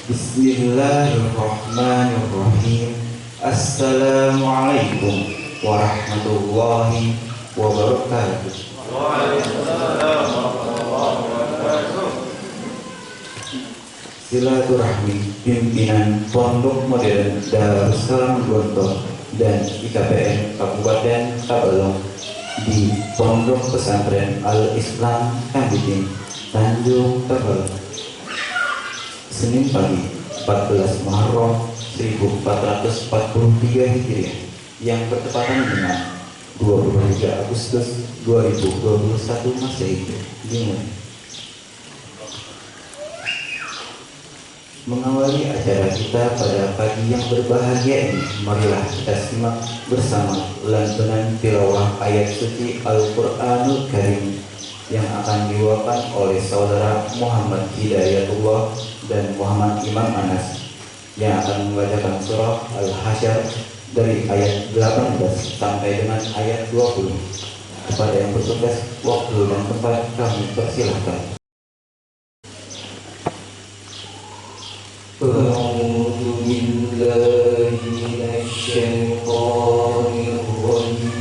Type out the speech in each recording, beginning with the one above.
Bismillahirrahmanirrahim. Assalamualaikum warahmatullahi wabarakatuh. Waalaikumsalam warahmatullahi wabarakatuh. Silaturahmi pimpinan Pondok Modern Darussalam Gontor dan IKPM Kabupaten Tabalong di Pondok Pesantren Al-Islam Kambiting, Tanjung Tabalong, Senin pagi 14 Muharram 1443 Hijriah yang bertepatan dengan 23 Agustus 2021 Masehi dimulai. Mengawali acara kita pada pagi yang berbahagia ini, marilah kita simak bersama lantunan tilawah ayat suci Al-Quranul Karim yang akan diwakilkan oleh saudara Muhammad Hidayatullah dan Muhammad Imam Anas yang akan membacakan surah Al-Hasyr dari ayat 18 sampai dengan ayat 20. Kepada yang bertugas, waktu dan tempat kami persilahkan. A'udzu billahi minasyaitonir rajim.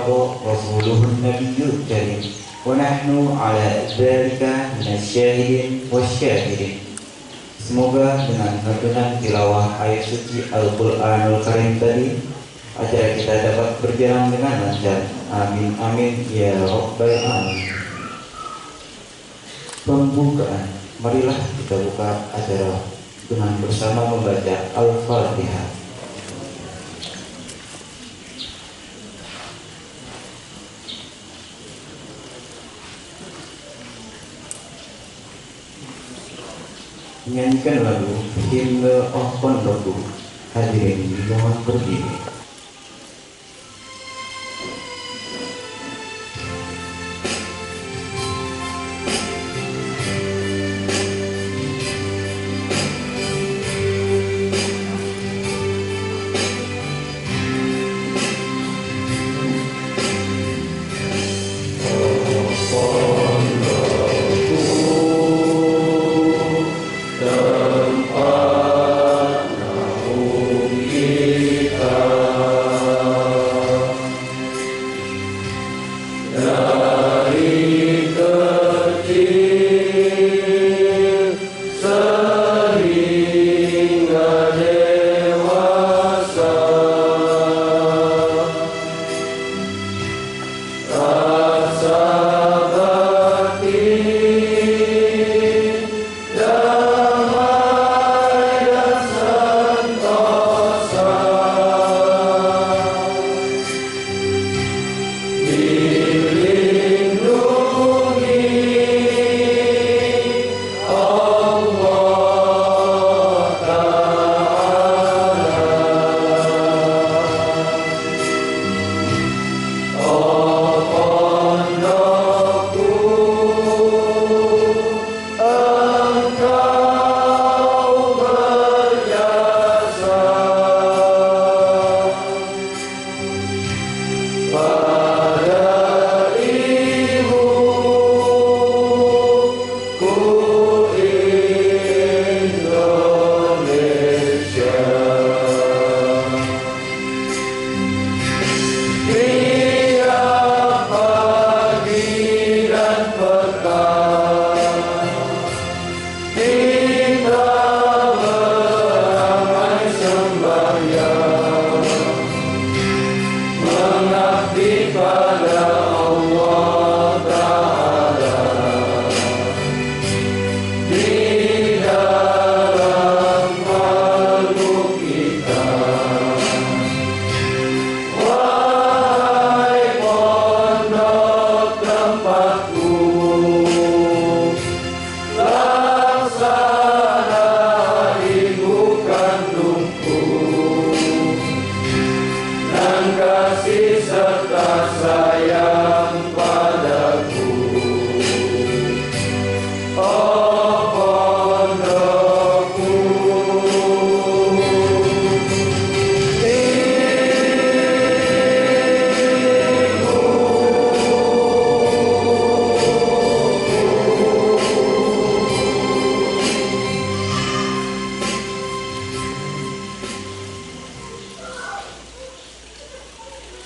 sadaqa rasuluhun nabiyyul karim wa nahnu ala dzalika minasyahidin wasyahidin. Semoga dengan lantunan tilawah ayat suci Al-Qur'anul Karim tadi acara kita dapat berjalan dengan lancar. Amin amin ya rabbal alamin. Pembukaan, marilah kita buka acara dengan bersama membaca Al-Fatihah. Menyanyikan lagu Hymne of Pondoku. Hadirin dimohon berdiri.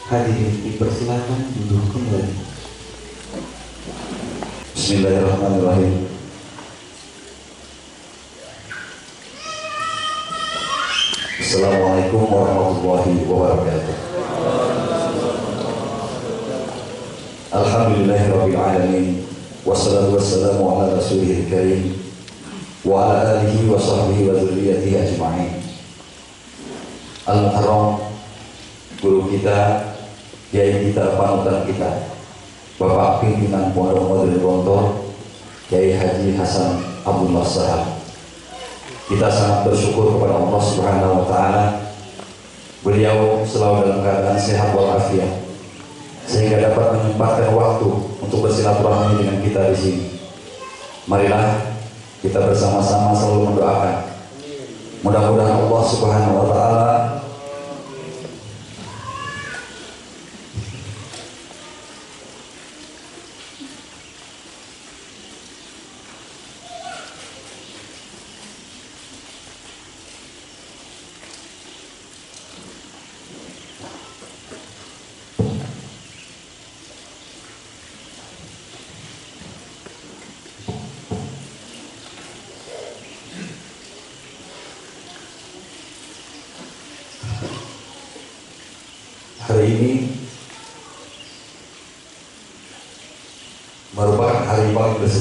Hadirin dipersilakan duduk kembali. Bismillahirrahmanirrahim. Assalamualaikum warahmatullahi wabarakatuh. Alhamdulillahirabbil alamin. Wassalatu wassalamu ala rasulihil karim wa ala alihi wa sahbihi wa dzurriyyatihi ajma'in. Al-Mukarram, guru kita, kiai kita, panutan kita, Bapak Pimpinan Pondok Modern Gontor, Kiai Haji Hasan Abdullah Sahab. Kita sangat bersyukur kepada Allah Subhanahu wa taala. Beliau selalu dalam keadaan sehat walafiat sehingga dapat menyempatkan waktu untuk bersilaturahmi dengan kita di sini. Marilah kita bersama-sama selalu mendoakan. Mudah-mudahan Allah Subhanahu wa taala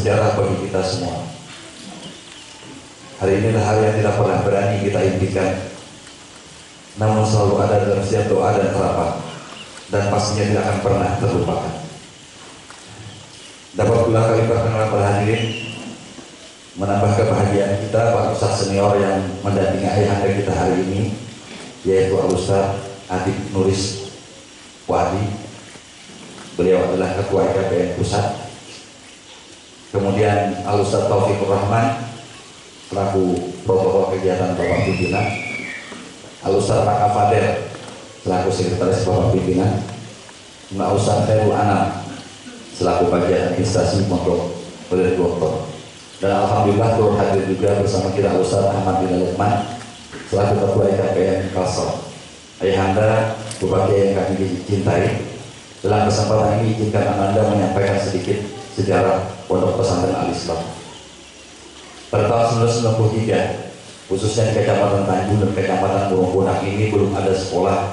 bersejarah bagi kita semua. Hari ini adalah hari yang tidak pernah berani kita impikan, namun selalu ada dalam setiap doa dan harapan, dan pastinya tidak akan pernah terlupakan. Dapat pula kami perkenalkan para hadirin, menambah kebahagiaan kita Pak Ustadz senior yang mendampingi ayahanda kita hari ini, yaitu Al Ustadz Adib Nuris Wadi. Beliau adalah Ketua IKPN Pusat. Kemudian Al Ustadz Taufikur Rahman selaku protokol kegiatan Bapak Pimpinan, Al Ustadz Raka Fadel selaku sekretaris Bapak Pimpinan, Al Ustadz Khairul Anam selaku bagian administrasi Pondok Modern Gontor, dan alhamdulillah turut hadir juga bersama kita Al Ustadz Ahmad bin Lukman selaku Ketua IKPN Kalsel. Ayahanda, Bapak Kiai yang kami cintai, dalam kesempatan ini izinkan Anda menyampaikan sedikit sejarah Pondok Pesantren Al-Islam. Pada tahun 1993, khususnya di Kecamatan Tanjung dan Kecamatan Burung ini belum ada sekolah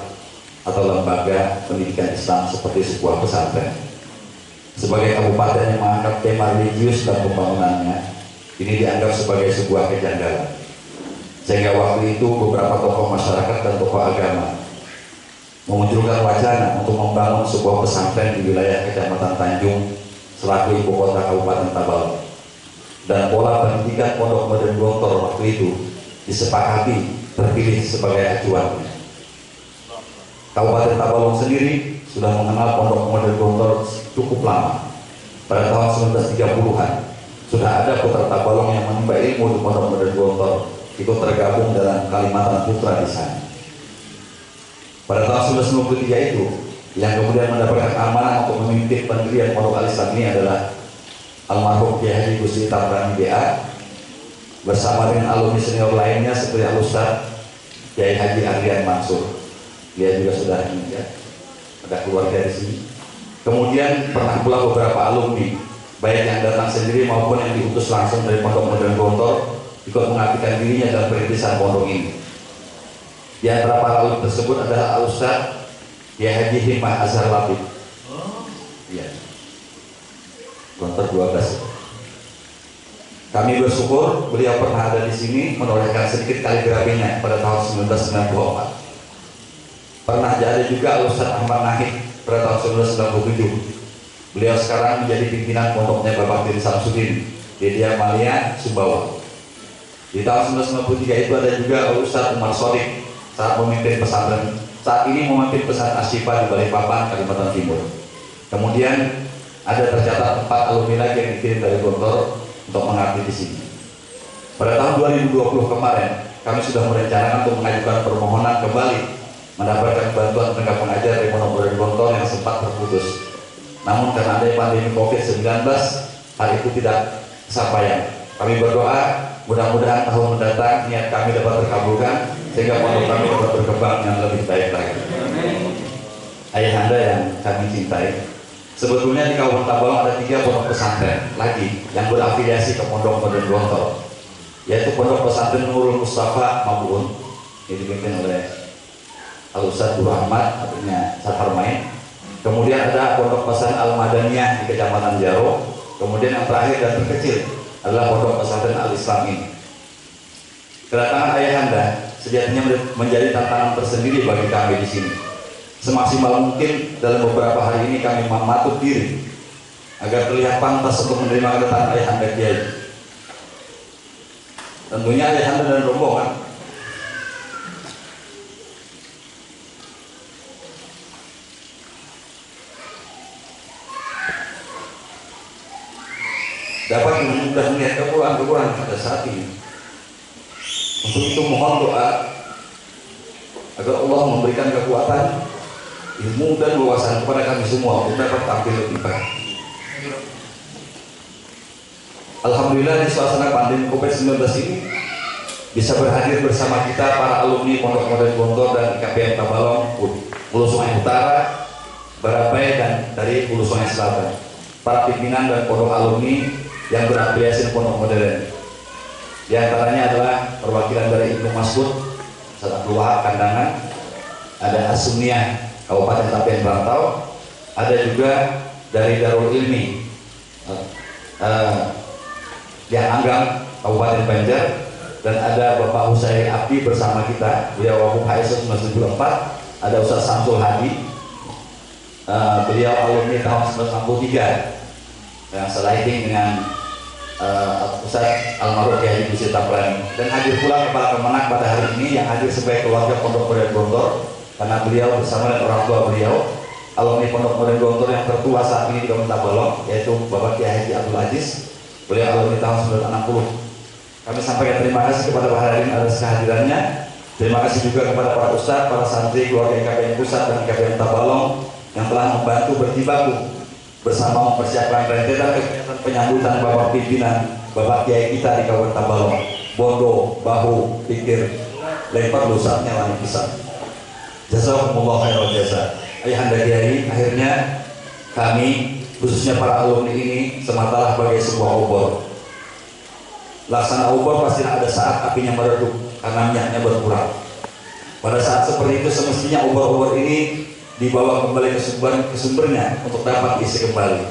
atau lembaga pendidikan Islam seperti sebuah pesantren. Sebagai kabupaten yang mengangkat tema religius dan pembangunannya, ini dianggap sebagai sebuah kejanggalan. Sehingga waktu itu beberapa tokoh masyarakat dan tokoh agama memunculkan wacana untuk membangun sebuah pesantren di wilayah Kecamatan Tanjung selaku ibu kota Kabupaten Tabalong. Dan pola pendidikan Pondok Modern Gontor waktu itu disepakati terpilih sebagai acuannya. Kabupaten Tabalong sendiri sudah mengenal Pondok Modern Gontor cukup lama. Pada tahun 1930-an sudah ada putra Tabalong yang menimba ilmu di Pondok Modern Gontor, ikut tergabung dalam Kalimantan Putra di sana. Pada tahun 1993 itu, yang kemudian mendapatkan amanah untuk memimpin pendirian Pondok Al-Islam ini adalah almarhum Kiai Haji Gusti Tabrani BA bersama dengan alumni senior lainnya seperti Al Ustadz Kiai Haji Adrian Mansur. Dia juga sudah ini ya, ada keluarga di sini. Kemudian pernah pula beberapa alumni, baik yang datang sendiri maupun yang diutus langsung dari Pondok Modern Gontor, ikut mengabdikan dirinya dalam perintisan pondok ini. Di antara para alumni tersebut adalah Al Ustadz Kiai Haji Himah Azhar Labib. Iya. Gontor 12. Kami bersyukur beliau pernah ada di sini menorehkan sedikit kaligrafinya pada tahun 1994. Pernah ada juga Al Ustadz Ahmad Nahid pada tahun 1997. Beliau sekarang menjadi pimpinan pondoknya Bapak Din Samsudin di Dia Malia, Sumbawa. Di tahun 1993 itu ada juga Al Ustadz Umar Sodik saat memimpin pesantren. Saat ini memimpin pesantren Asyifa di Balikpapan, Kalimantan Timur. Kemudian ada tercatat 4 alumni lagi yang dikirim dari Gontor untuk mengabdi di sini. Pada tahun 2020 kemarin, kami sudah merencanakan untuk mengajukan permohonan kembali mendapatkan bantuan tenaga pengajar dari Pondok Modern Gontor yang sempat terputus. Namun karena ada pandemi COVID-19, hal itu tidak kesampaian. Kami berdoa mudah-mudahan tahun mendatang niat kami dapat terkabulkan sehingga pondok kami dapat berkembang yang lebih baik lagi. Ayahanda yang kami cintai, sebetulnya di Kabupaten Tabalong ada 3 pondok pesantren lagi yang berafiliasi ke Pondok Modern Gontor, yaitu Pondok Pesantren Nurul Mustafa Mabuun yang dipimpin oleh Al Ustadz Guru Ahmad, artinya Safarmain. Kemudian ada Pondok Pesantren Al Madaniyah di Kecamatan Jaro. Kemudian yang terakhir dan terkecil adalah Pondok Pesantren Al-Islam ini. Kedatangan ayahanda sejatinya menjadi tantangan tersendiri bagi kami di sini. Semaksimal mungkin dalam beberapa hari ini kami mematut diri agar terlihat pantas untuk menerima kedatangan ayahanda Kiai. Tentunya ayahanda dan rombongan dapat mudah melihat kekurangan-kekurangan pada saat ini. Untuk itu mohon doa agar Allah memberikan kekuatan, ilmu dan wawasan kepada kami semua untuk dapat tampil lebih baik. Alhamdulillah di suasana pandemi COVID-19 ini bisa berhadir bersama kita para alumni Pondok Modern Gontor dan IKPN Tabalong, Hulu Sungai Utara, Barabai dan dari Hulu Sungai Selatan. Para pimpinan dan pondok alumni yang berafiliasi Pondok Modern. Di antaranya adalah perwakilan dari Ibnu Mas'ud, Ustaz Abdul Wahab Kandangan, ada Asuniah Kabupaten Tapian Rantau, ada juga dari Darul Ilmi Anggang, Kabupaten Banjar, dan ada Bapak Husaini Abdi bersama kita, beliau Wabuk HSO 1974. Ada Ustaz Samsul Hadi, beliau alumni tahun 1963 yang selighting dengan Ustaz Almarhum Kiai Haji Taplani. Dan hadir pula Kepala Kemenak pada hari ini yang hadir sebagai keluarga Pondok Modern Gontor, karena beliau bersama dengan orang tua beliau alumni Pondok Modern Gontor yang tertua saat ini di Kabupaten Tabalong, yaitu Bapak Kiai Haji Abdul Aziz. Beliau alumni tahun 1960. Kami sampaikan terima kasih kepada Pak Hadirin atas kehadirannya. Terima kasih juga kepada para ustadz, para santri, keluarga IKPN Pusat dan IKPN Tabalong yang telah membantu berjibaku bersama mempersiapkan rentetan kegiatan penyambutan Bapak pimpinan, Bapak Kiai kita di Kabupaten Tabalong. Bondo, bahu, pikir, lempar lusatnya wani pisang. Jazakumullah khairal jasa. Ayahanda Kiai, akhirnya kami khususnya para alumni ini sematalah bagai sebuah obor. Laksana obor pasti ada saat apinya meredup karena minyaknya berkurang. Pada saat seperti itu semestinya obor-obor ini dibawa kembali ke sumbernya untuk dapat diisi kembali.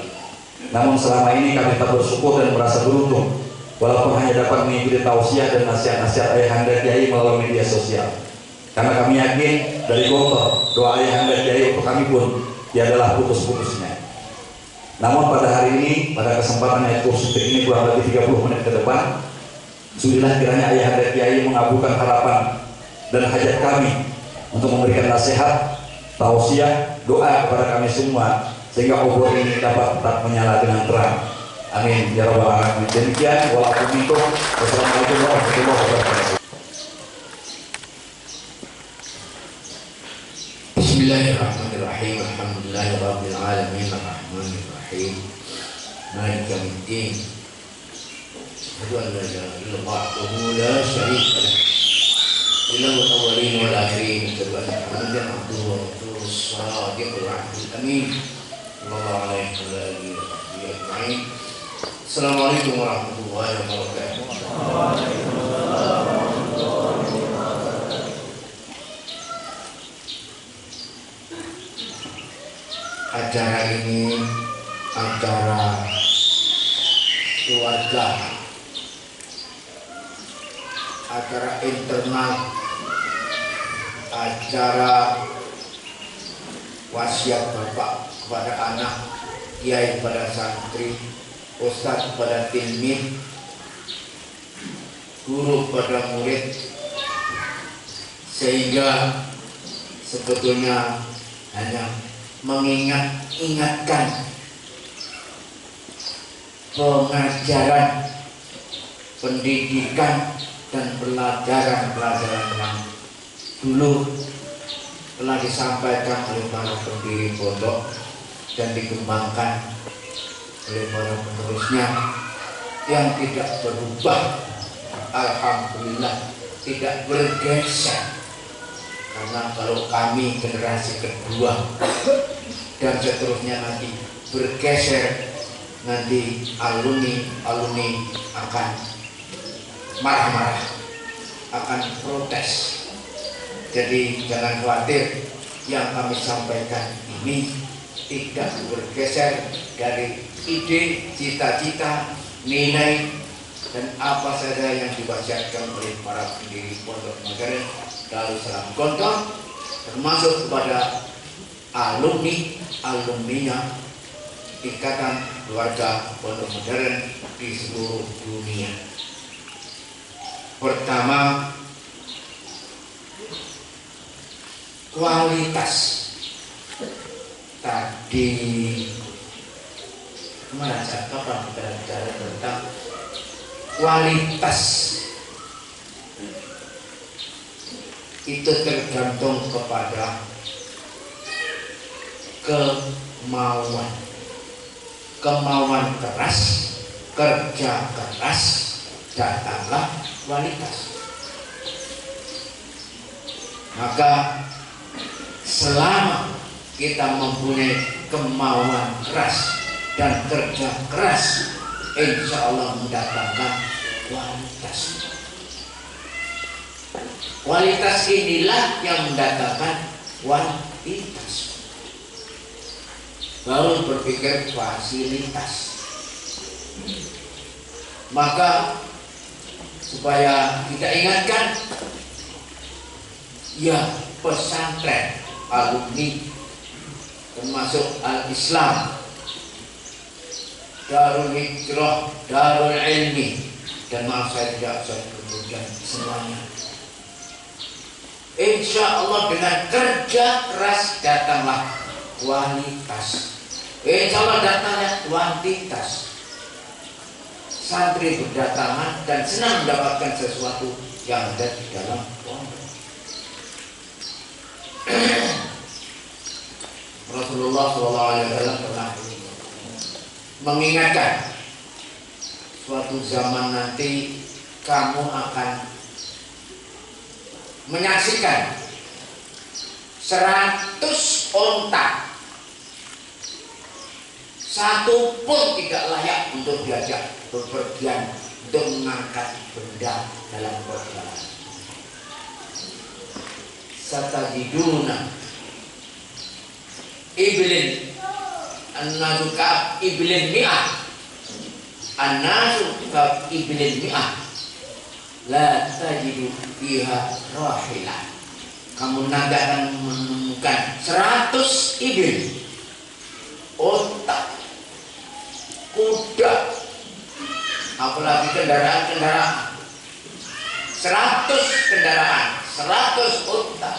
Namun selama ini kami tak bersyukur dan merasa beruntung walaupun hanya dapat mengikuti tausiah dan nasihat-nasihat Ayahanda Kiai melalui media sosial. Karena kami yakin dari Gontor, doa Ayahanda Kiai untuk kami pun tiadalah putus-putusnya. Namun pada hari ini, pada kesempatan yang kursutik ini kurang lebih 30 menit ke depan, sudilah kiranya Ayahanda Kiai mengabulkan harapan dan hajat kami untuk memberikan nasihat, tausiah, doa kepada kami semua sehingga obor ini dapat tetap menyala dengan terang. Amin ya rabbal alamin. Demikian walaupun itu. Wassalamualaikum warahmatullahi wabarakatuh. Bismillahirrahmanirrahim. Alhamdulillahirabbil alamin arrahmanir rahim. Maliki yaumiddin. Asyhadu an la ilaha illallah wahdahu la syarika lah. Ilahul awwalin wal akhirin. Asyhadu anna Muhammadan abduhu wa rasuluhu shadiqul wa'dil amin. Sallallahu alaihi wa alihi wa sahbihi ajma'in. Assalamualaikum warahmatullahi wabarakatuh. Acara ini acara keluarga, acara internal, acara wasiat bapak kepada anak, kiai kepada santri, ustadz kepada tilmid, guru kepada murid, sehingga sebetulnya hanya mengingatkan pengajaran, pendidikan dan pelajaran yang dulu telah disampaikan oleh para pendiri pondok dan dikembangkan oleh para penerusnya yang tidak berubah, alhamdulillah tidak bergeser. Karena kalau kami generasi kedua dan seterusnya nanti bergeser, nanti alumni akan marah-marah, akan protes. Jadi jangan khawatir, yang kami sampaikan ini tidak bergeser dari ide, cita-cita, nilai dan apa saja yang diwasiatkan oleh para pendiri Pondok Modern Darussalam Gontor, termasuk kepada alumninya Ikatan Keluarga Pondok Modern di seluruh dunia. Pertama, kualitas. Tadi kemana saya kapan kita bicara tentang kualitas, itu tergantung kepada kemauan keras, kerja keras, datanglah kualitas. Maka selama kita mempunyai kemauan keras dan kerja keras, insya Allah mendatangkan kualitas. Kualitas inilah yang mendatangkan kuantitas. Baru berpikir fasilitas. Maka supaya kita ingatkan, ya pesantren alumni termasuk al-Islam, Darul Hijrah, Darul Ilmi, dan maaf saya tidak bisa menyebutkan semuanya. Insya Allah dengan kerja keras datanglah kualitas. Insya Allah datangnya kuantitas. Santri berdatangan dan senang mendapatkan sesuatu yang ada di dalam pondok. Rasulullah SAW pernah mengingatkan, suatu zaman nanti kamu akan menyaksikan 100 onta, satu pun tidak layak untuk diajak bepergian untuk mengangkat benda dalam perjalanan. Satajiduna iblin an-nasu ka'ab iblin mi'ah, an-nasu ka'ab iblin mi'ah, la tajidu fiha rahilah. Kamu nanti akan menemukan 100 ibil, otak, kuda, apalagi kendaraan-kendaraan, 100 kendaraan, 100 unta,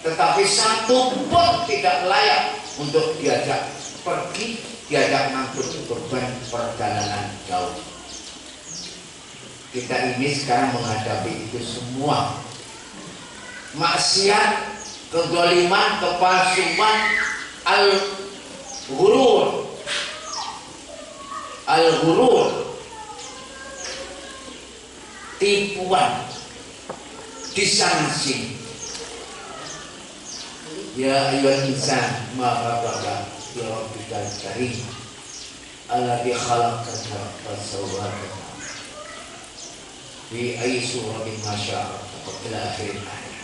tetapi satu pun tidak layak untuk diajak pergi, diajak ngangkut beban perjalanan jauh. Kita ini sekarang menghadapi itu semua. Maksiat, kezaliman, kepalsuan, al-ghurur, tipuan, disanksi. Ya ayyuhal insan ma gharraka bi rabbikal karim alladzi khalaqaka fasawwaka fi ayyi suratin ma syaa ila akhir ayat.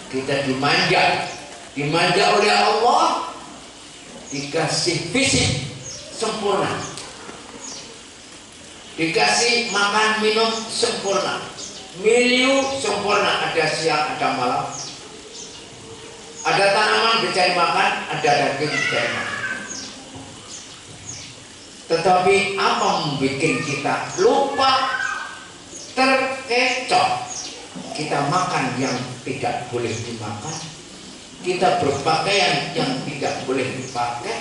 Kita dimanja oleh Allah, dikasih fisik sempurna, dikasih makan minum sempurna, milieu sempurna, ada siang ada malam, ada tanaman dicari makan, ada daging dicari makan. Tetapi apa membuat kita lupa, terkecoh? Kita makan yang tidak boleh dimakan, kita berpakaian yang tidak boleh dipakai,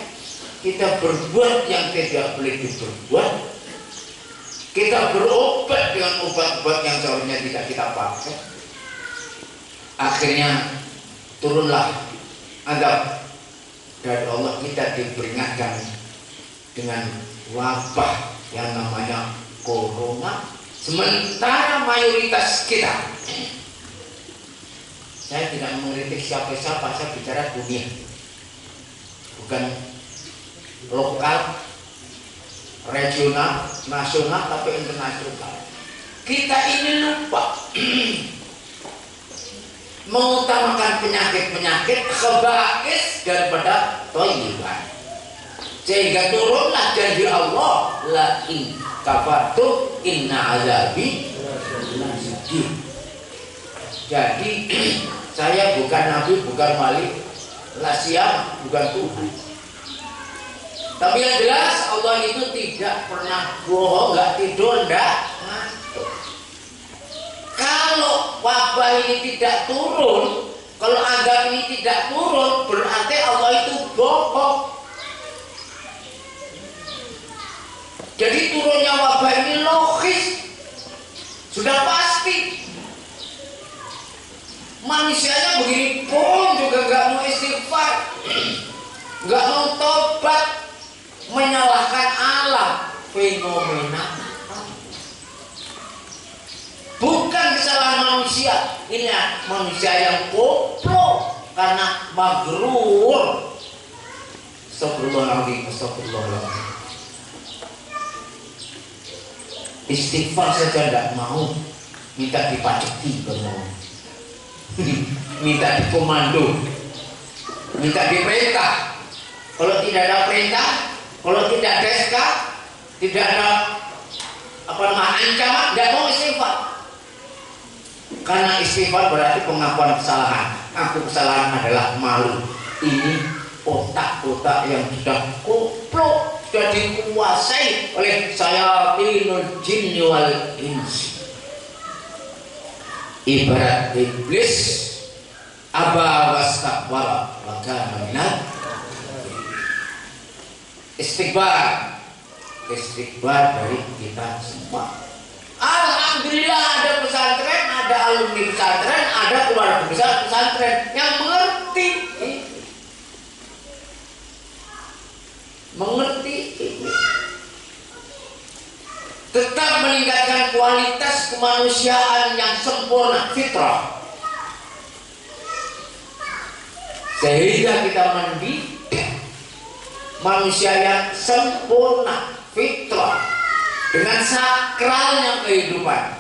kita berbuat yang tidak boleh diperbuat, kita berobat dengan obat-obat yang seharusnya tidak kita pakai. Akhirnya turunlah azab dari Allah, kita diperingatkan dengan wabah yang namanya corona. Sementara mayoritas kita, saya tidak mengkritik siapa-siapa, saya bicara dunia, bukan lokal, regional, nasional, tapi internasional. Kita ini lupa mengutamakan penyakit-penyakit khaba'is daripada thayyiban, sehingga turunlah janji Allah, la in kafartum inna azabi lasyadid. Jadi saya bukan nabi, bukan wali, lasyam, bukan Tuhan. Tapi yang jelas Allah itu tidak pernah bohong, nggak tidur, nggak ngantuk. Kalau wabah ini tidak turun, kalau azab ini tidak turun, berarti Allah itu bohong. Jadi turunnya wabah ini logis, sudah pasti. Manusianya begini pun juga nggak mau istighfar, nggak mau tobat, menyalahkan alam, fenomena. Bukan kesalahan manusia, ini manusia yang goblok karena maghrur. Astagfirullahaladzim, astagfirullahaladzim. Istighfar saja tidak mau, minta dipaceti kalau minta dikomando, minta diperintah. Kalau tidak ada perintah, kalau tidak ada SK, tidak ada apa namanya ancaman, nggak mau istighfar. Karena istighfar berarti pengakuan kesalahan. Aku kesalahan adalah malu. Ini otak-otak yang sudah koplok, sudah dikuasai oleh syayatinul jinni wal insi. Ibarat iblis aba wastakbara wa kana minal istighfar dari kita semua. Alhamdulillah ada pesantren, ada alumni pesantren, ada keluarga besar pesantren yang mengerti ini. Tetap meningkatkan kualitas kemanusiaan yang sempurna, fitrah, sehingga kita mendidik manusia yang sempurna, fitrah, dengan sakralnya kehidupan.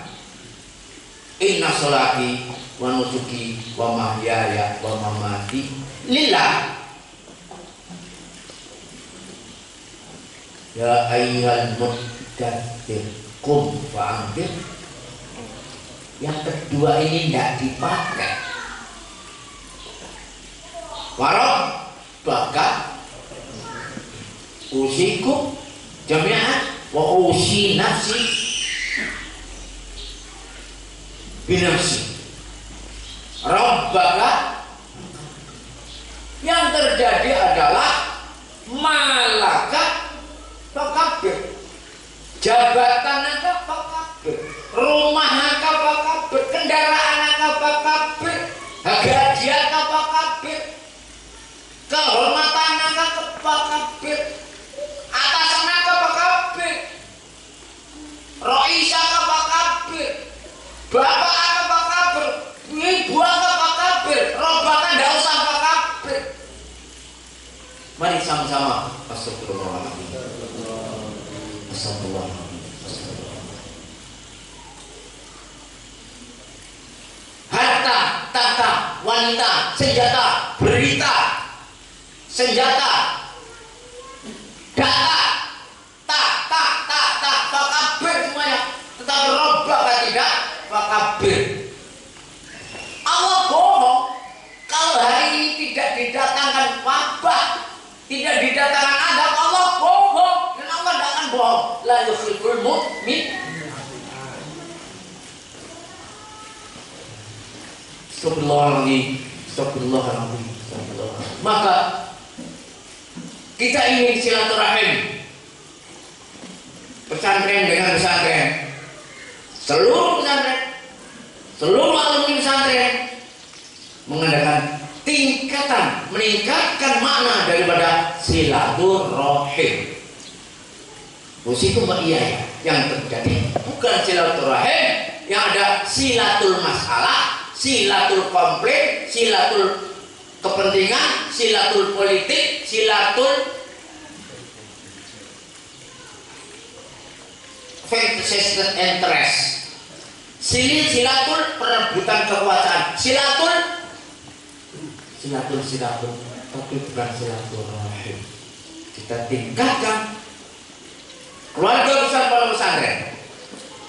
Inna sholati wa nusuki wa mahyaya wa mamati lillah. Ya ayyuhal muddatsir qum fa'anzir. Yang kedua ini tidak dipakai. Warok baka usikum jami'an wa usi nafsi binafsi. Rabbaka, yang terjadi adalah malaka fakabir, jabatan aka fakabir, rumah aka fakabir, kendaraan aka fakabir, gaji aka fakabir, kehormatan aka fakabir, atasan aka fakabir, roisa aka fakabir, bapak aka fakabir, ibu aka fakabir, rombongan tidak usah fakabir. Mari sama-sama astagfirullahaladzim. Harta, tahta, wanita, senjata, berita, senjata, data, fakabir semuanya. Tetapi robbaka tidak fakabir. Allah bohong kalau hari ini tidak didatangkan wabah, tidak didatangkan adab. Allah bohong, dan Allah tidak akan bohong. La yukhliful mu'min. Astagfirullahaladzim. Maka kita ingin silaturahim pesantren dengan pesantren, seluruh pesantren, seluruh alumni pesantren mengadakan tingkatan, meningkatkan makna daripada silaturahim. Musikum iya, yang terjadi bukan silaturahim, yang ada silatul masalah, silatul konflik, silatul kepentingan, silatul politik, silatul vested interest, silatul perebutan kekuasaan, silatul, tapi bukan silaturahim. Kita tingkatkan keluarga besar pondok pesantren,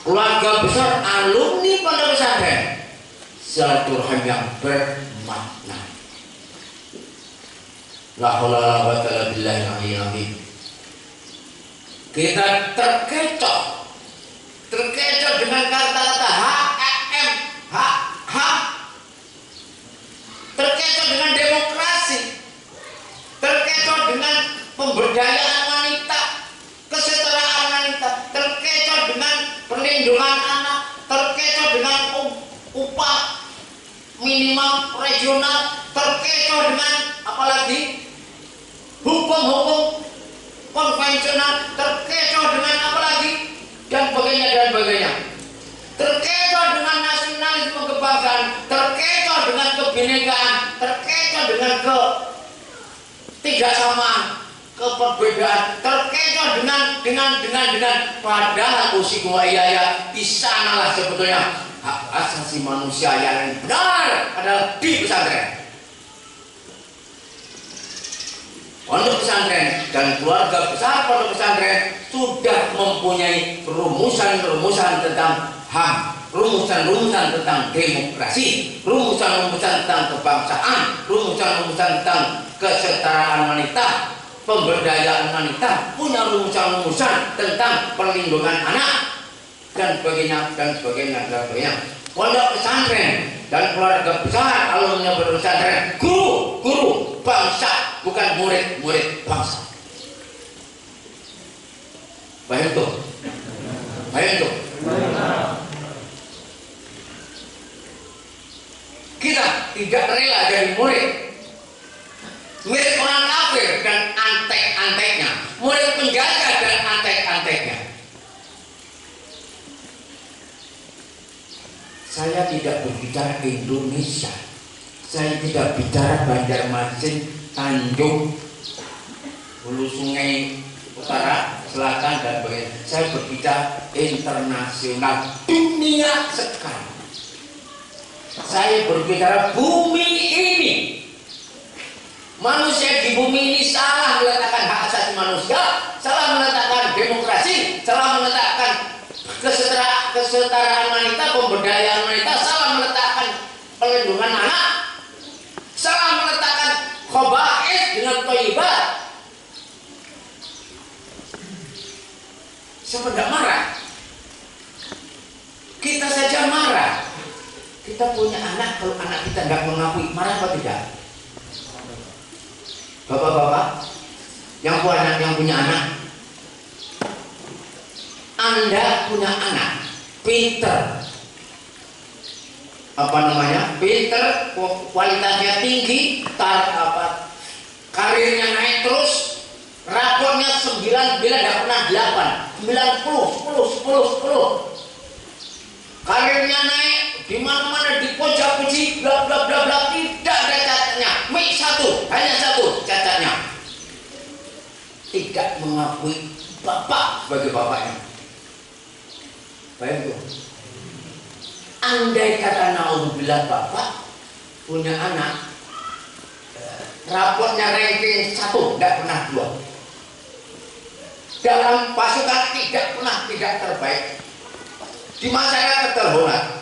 keluarga besar alumni pondok pesantren, silaturahim yang bermakna. La haula wala quwwata illa billahil aliyyil azim. Kita terkecoh dengan kata-kata HM, hak, terkecoh dengan demokrasi, terkecoh dengan pemberdayaan wanita, kesetaraan wanita, terkecoh dengan perlindungan anak, terkecoh dengan upah minimal regional, terkecoh dengan apalagi hukum-hukum konvensional, terkecoh dengan apalagi dan sebagainya, terkecoh dengan nasionalisme kebangsaan, terkecoh dengan kebinekaan, terkecoh dengan ketidaksamaan, keperbedaan, terkecoh dengan padahal usikum iya di sanalah sebetulnya hak asasi manusia yang benar adalah di pesantren. Pondok pesantren dan keluarga besar pondok pesantren sudah mempunyai rumusan-rumusan tentang HAM, rumusan-rumusan tentang demokrasi, rumusan-rumusan tentang kebangsaan, rumusan-rumusan tentang kesetaraan wanita, pemberdayaan wanita, punya rumusan-rumusan tentang perlindungan anak dan sebagainya dan sebagainya dan sebagainya. Pondok pesantren dan keluarga besar alumni pondok pesantren, guru bangsa, bukan murid bangsa. Baik tuh. Kita tidak rela jadi murid orang kafir dan antek-anteknya, murid penjajah dan antek-anteknya. Saya tidak berbicara Indonesia, saya tidak bicara Banjarmasin, Tanjung, Hulu Sungai Utara, Selatan dan sebagainya. Saya berbicara internasional, dunia sekarang. Saya berbicara bumi ini. Manusia di bumi ini salah meletakkan hak asasi manusia, salah meletakkan demokrasi, salah meletakkan kesetaraan wanita, pemberdayaan wanita, salah meletakkan perlindungan anak, salah meletakkan khaba'is dengan thayyibat. Siapa tidak marah? Kita saja marah. Kita punya anak, kalau anak kita tidak mengakui, marah apa tidak? Bapak-bapak yang punya anak, Anda punya anak pinter, pinter, kualitasnya tinggi, karirnya naik terus, rapornya 9 tidak pernah 8, 10. Karirnya naik, di mana-mana dipuja-puji, bla bla bla bla, tidak ada cacatnya. Hanya satu cacatnya. Tidak mengakui bapak sebagai bapaknya. Baik tuh. Andai kata naudzubillah bapak punya anak, raportnya ranking 1, tidak pernah 2. Dalam pasukan tidak terbaik. Di masyarakat terhormat.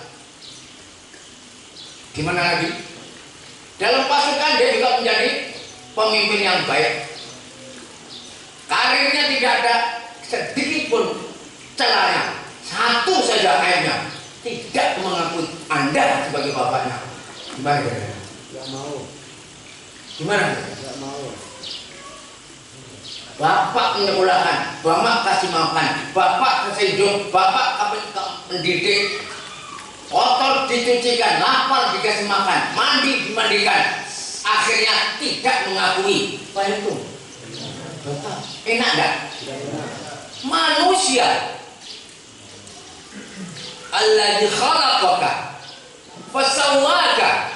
Di mana lagi? Dalam pasukan dia juga menjadi pemimpin yang baik. Karirnya tidak ada sedikit pun celahnya. Satu saja aibnya, tidak mengakui Anda sebagai bapaknya. Gimana? Tidak mau. Gimana? Tidak mau. Bapak menyekolahkan, bapak kasih makan, bapak kasih hidup, bapak mendidik, kotor dicucikan, lapar dikasih makan, mandi dimandikan, akhirnya tidak mengakui. Apa itu? Enak enggak? Manusia alladzi khalaqaka fasawwaka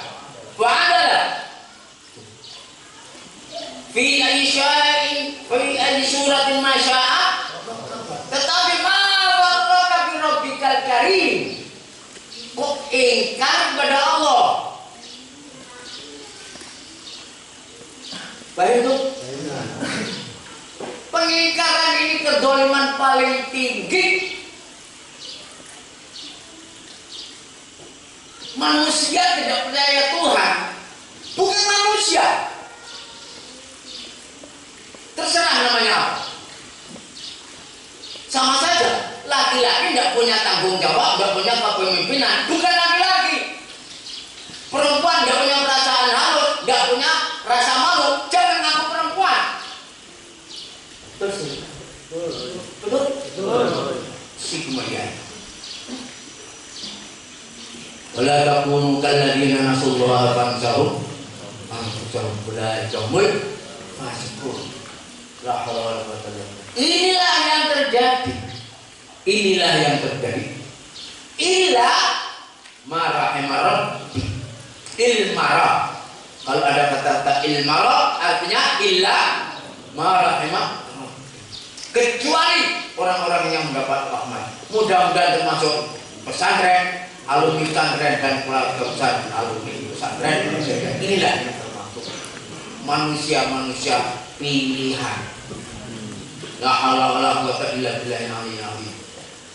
fa'adala fi ayyi suratin ma syaa, tetapi ma warraka bi rabbikal karim, kok ingkar kepada Allah. Baik itu pengingkaran ini kedzaliman paling tinggi. Manusia tidak percaya Tuhan, bukan manusia. Terserah namanya apa. Sama saja, laki-laki tidak punya tanggung jawab, tidak punya kepemimpinan, bukan laki-laki. Perempuan tidak punya perasaan halu, tidak punya rasa malu, jangan ngaku perempuan. Betul? Si kemudian. Wala takunu kalladzina nasullaha fansahum ulaika humul fasiqun. La haula wala quwwata illa billah. Inilah yang terjadi. Illa marahimar ilmara. Kalau ada kata-kata ilmara artinya illa marahimar, kecuali orang-orang yang mendapat rahmat. Mudah-mudahan termasuk pesantren, alumni pesantren dan keluarga besar alumni pesantren. Inilah yang termasuk manusia-manusia pilihan. La haula wala quwwata illa billahil aliyyil azim.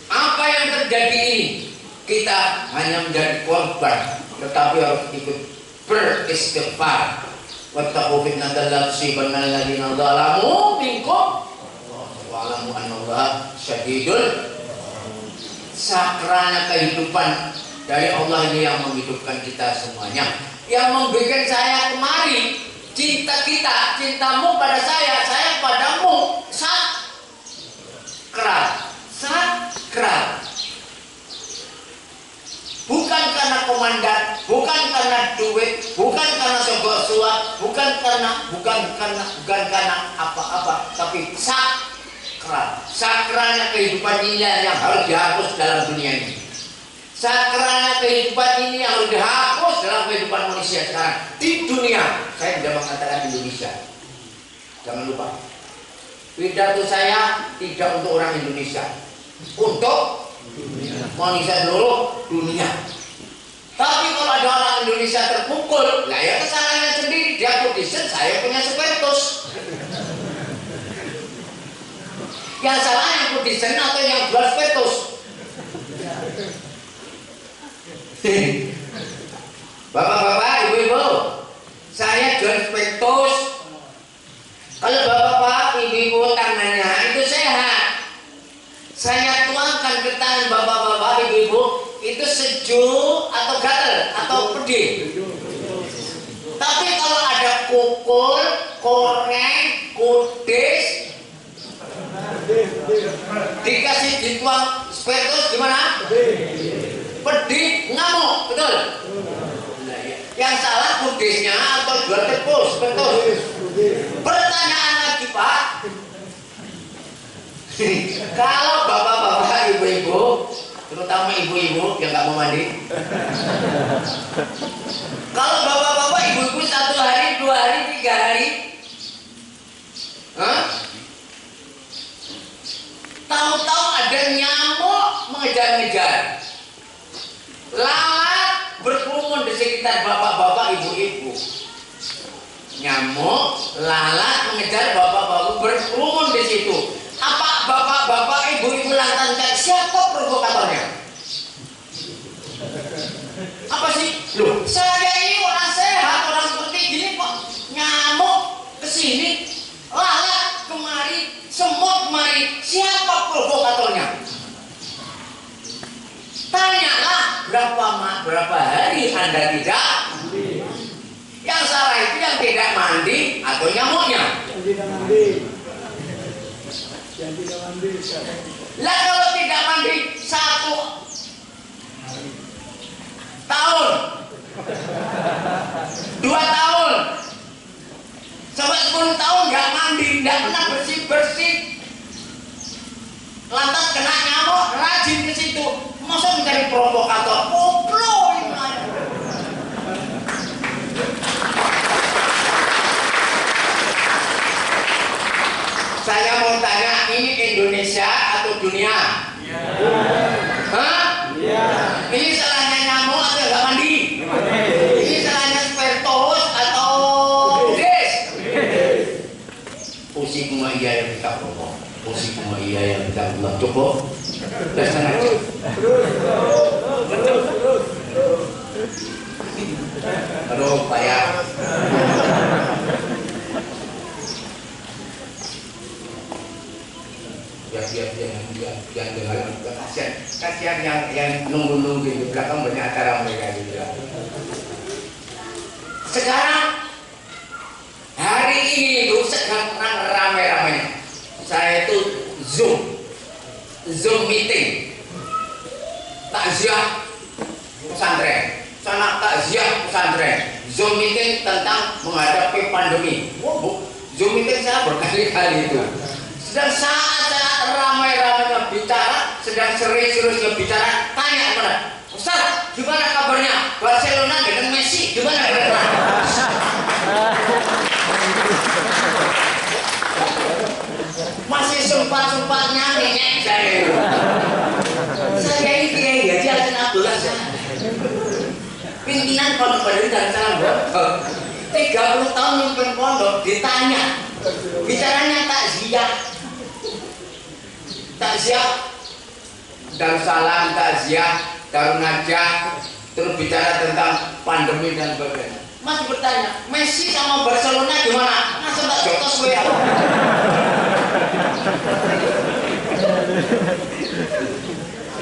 Apa yang terjadi ini? Kita hanya menjadi korban, tetapi harus ikut beristighfar. Wattaqu fitnatan la tusibanna alladziina zalamu minkum wa'lamu annallaha syadidul. Sakralnya kehidupan dari Allah ini yang menghidupkan kita semuanya, yang membuat saya kemari. Cinta kita, cintamu pada saya padamu sakral, sakral. Bukan karena komandan, bukan karena duit, bukan karena sebuah suap, bukan karena apa-apa, tapi sakral. Sakralnya kehidupan ini yang harus dihapus dalam dunia ini. Sakralnya kehidupan ini yang harus dihapus dalam kehidupan manusia sekarang di dunia. Saya tidak mengatakan Indonesia. Jangan lupa, pidato saya tidak untuk orang Indonesia, untuk manusia seluruh dunia. Tapi kalau ada orang Indonesia terpukul, lah ya kesalahannya sendiri. Dia kudisen, saya punya sepetus. Yang salah yang kudisen atau yang jual sepetus? Bapak-bapak, ibu-ibu, saya jual spetus. Kalau bapak-bapak, ibu-ibu tangannya itu sehat, saya tuangkan ke tangan bapak-bapak, ibu-ibu, itu sejuk atau gatal atau pedih. Tapi kalau ada kukul, koreng, kudis, dikasih dituang spetus gimana? Pedih, ngamuk, betul? Yang salah kudisnya atau jual tepus, betul? Pertanyaan lagi Pak, kalau bapak-bapak, ibu-ibu, terutama ibu-ibu yang nggak mau mandi, kalau bapak-bapak, ibu-ibu 1 hari, 2 hari, 3 hari, tahu-tahu ada nyamuk mengejar-ngejar, lalat berkerumun di sekitar bapak-bapak, ibu-ibu. Nyamuk, lalat mengejar bapak-bapak berkerumun di situ. Apa bapak-bapak, ibu-ibu lantas cek siapa provokatornya? Apa sih? Loh, saya ini orang sehat, orang seperti gini kok nyamuk kesini, lalat kemari, semut kemari. Siapa provokatornya? Tanyalah berapa hari Anda tidak mandi. Yang salah itu yang tidak mandi atau nyamuknya. Yang tidak mandi. Yang tidak mandi. Lah kalau tidak mandi 1 tahun, 2 tahun, sampai 10 tahun nggak mandi, nggak pernah bersih-bersih, lantas kena nyamuk, rajin ke situ. Masa mencari provokator? Koplo ini. Saya mau tanya, ini Indonesia atau dunia? Iya. Hah? Iya. Ini salahnya nyamuk atau nggak mandi? Ini salahnya spertus atau kudis? Usikum iya yang kita ngomong. Usikum iya yang kita ngomong. Cukup? Udah setengah jam. Aduh, payah. Kasihan yang nunggu-nunggu di belakang banyak acara mereka juga. Sekarang hari ini itu sedang ramai-ramainya. Saya itu Zoom meeting, takziah pesantren, sana takziah pesantren, Zoom meeting tentang menghadapi pandemi. Zoom meeting saya berkali-kali itu. Sedang saat-saat ramai-ramainya bicara, sedang serius-seriusnya bicara, tanya kepada Ustaz, gimana kabarnya Barcelona dengan Messi, gimana kabarnya? Masih sempat-sempatnya nenek saya. Saya ini kiai Haji Hasan Abdullah. Pimpinan Pondok Pesantren dan Salam. 30 tahun mimpin pondok ditanya, bicaranya takziah, Darussalam, takziah, Darun Najah, terus bicara tentang pandemi dan sebagainya. Masih bertanya, Messi sama Barcelona gimana? Masa tak jotos gue ya?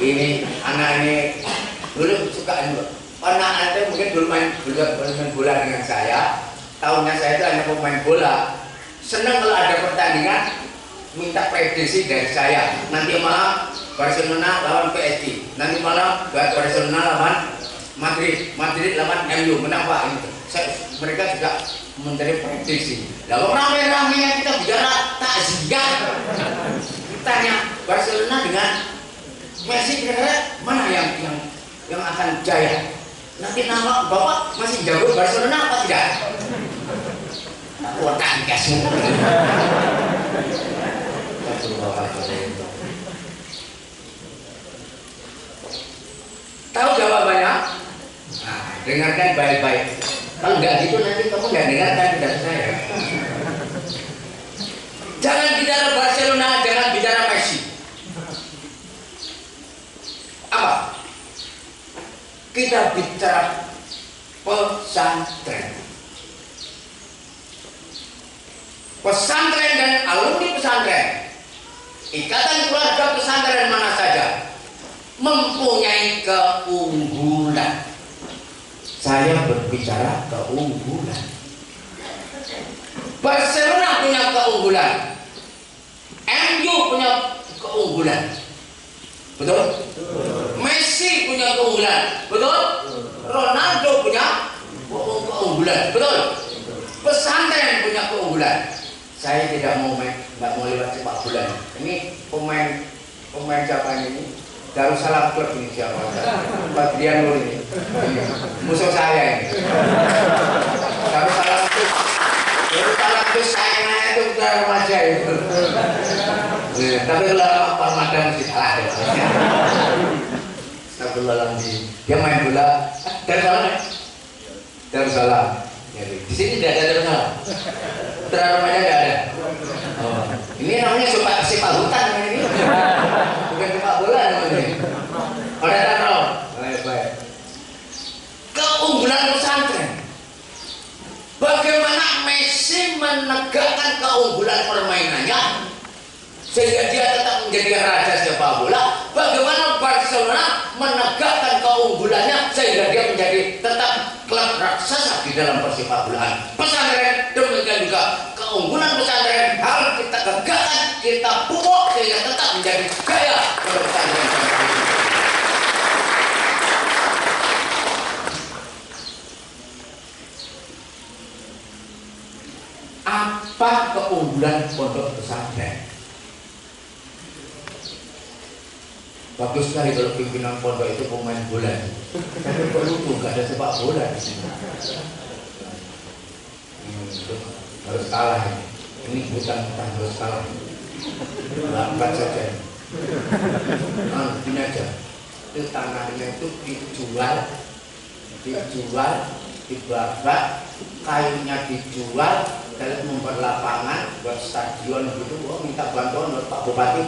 Ini anak ini dulu suka anak anda mungkin dulu main bola dengan saya. Tahunnya saya itu hanya pemain bola. Senang kalau ada pertandingan minta prediksi dari saya. Nanti malam Barcelona lawan PSG. Nanti malam Barcelona lawan Madrid lawan MU. Menang Pak ini. Mereka juga mencari prediksi. Lalu rame-ramenya kita bicara takziah. Tanya Barcelona dengan Messi kira-kira mana yang akan jaya? Nanti nama Bapak masih jago Barcelona apa tidak? Wah, tangkas semua. Tahu jawabannya? Nah, dengarkan baik-baik. Kalau nggak gitu nanti kamu nggak dengarkan pidato saya. Jangan bicara Barcelona, jangan bicara Messi. Apa? Kita bicara pesantren. Pesantren dan alumni pesantren, ikatan keluarga pesantren mana saja mempunyai keunggulan. Saya berbicara keunggulan. Barcelona punya keunggulan, MU punya keunggulan, betul? Messi punya keunggulan, betul? Ronaldo punya keunggulan, betul? Pesantren punya keunggulan. Saya tidak mau lewat sepak bola. Ini pemain siapa ini? Darussalam Klub ini siapa? Badrian Nur ini. Musuh saya ini. Darussalam Klub. Darussalam Klub saya itu udah remaja itu. Tapi kalau Pak Madam mesti salah deh. Astagfirullahaladzim. Dia main bola Darussalam. Di sini tidak ada Darussalam. Putra namanya tidak ada. Oh. Ini namanya sepak hutan ini. Bukan sepak bola namanya. Ada tahu? Baik. Keunggulan pesantren. Bagaimana Messi menegakkan keunggulan permainannya sehingga dia tetap menjadi raja sepak bola? Bagaimana Barcelona menegakkan keunggulannya sehingga dia menjadi tetap klub raksasa di dalam persepak bolaan? Pesantren demikian juga, keunggulan pesantren harus kita tegakkan, kita pupuk sehingga tetap menjadi gaya pesantren. Apa keunggulan pondok pesantren? Bagus sekali kalau pimpinan pondok itu pemain bola. Tapi kok lucu, nggak ada sepak bola di sini. Harus kalah ini. Ini bukan harus kalah. Lambat saja. Ini aja. Itu tanahnya itu dijual, dibabak, kayunya dijual, terus membuat lapangan, buat stadion gitu. Oh, minta bantuan buat Pak Bupati.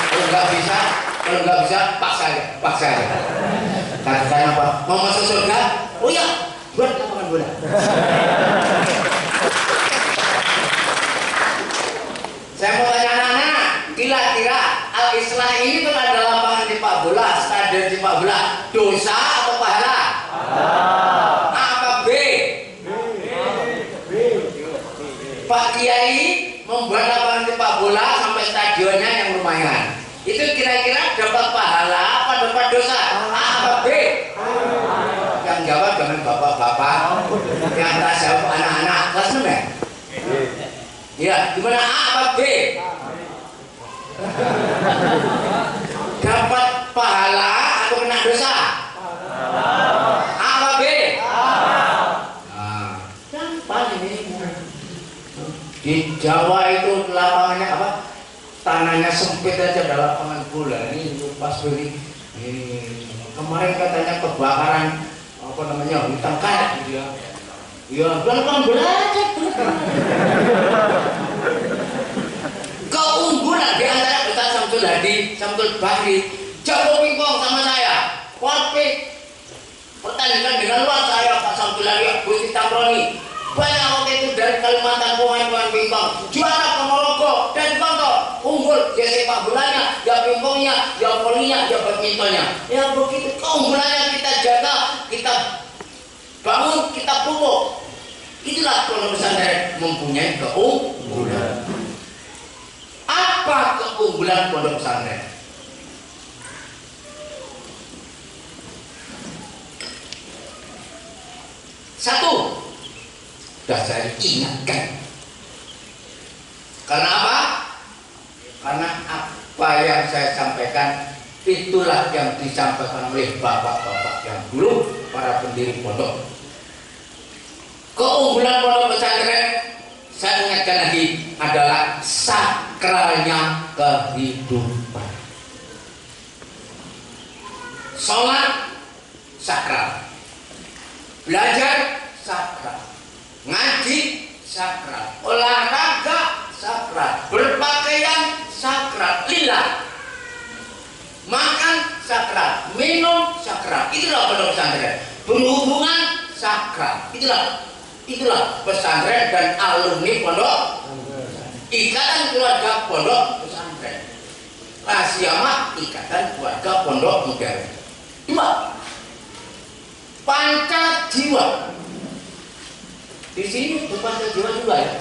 Kalau nggak bisa paksa aja. Katakan apa? Mau masuk surga? Oh iya, buat lapangan bola. Saya mau tanya anak-anak, kira-kira Al-Islah ini tuh ada lapangan sepak bola, stadion sepak bola, dosa atau pahala? Apa B? Pak Kiai membuat lapangan sepak bola sampai stadionnya yang lumayan. Itu kira-kira dapat pahala apa dapat dosa? A apa B? Yang jawab dengan bapak-bapak, yang tak jawab anak-anak kelas 6 ya? Iya, gimana A apa B? Dapat pahala atau kena dosa? A apa B? Nah, gampang ini. Di Jawa itu lapangannya apa? Tanahnya sempit aja ada lapangan bola. Ini pas beli ini kemarin katanya kebakaran apa namanya hutan karet gitu ya. Ya, kan belajar. Keunggulan di antara Ustaz Samsul Hadi, Samsul Bahri, jago pingpong sama saya. Wapi pertandingan dengan luar saya Pak Samsul Hadi, Gusti Tamroni. Banyak waktu itu dari Kalimantan pemain-pemain pingpong, juara Ponorogo dan Bantul, unggul ya sepak bolanya, ya pingpongnya, ya volinya, ya badmintonnya. Ya begitu keunggulannya kita jaga, kita bangun, kita pupuk. Itulah pondok pesantren mempunyai keunggulan. Apa keunggulan pondok pesantren? Satu, sudah saya ingatkan. Karena apa? Karena apa yang saya sampaikan itulah yang disampaikan oleh bapak-bapak yang dulu para pendiri pondok. Keunggulan pondok pesantren saya ingatkan lagi adalah sakralnya kehidupan. Sholat sakral, belajar sakral, ngaji sakral, olahraga sakral, berpakaian sakral, lillah, makan sakral, minum sakral. Itulah pondok pesantren. Berhubungan sakral. Itulah pesantren dan alumni pondok. Ikatan keluarga pondok pesantren. Rasiamah ikatan keluarga pondok modern. Dua, Pancajiwa. Di sini itu Pancajiwa juga ya.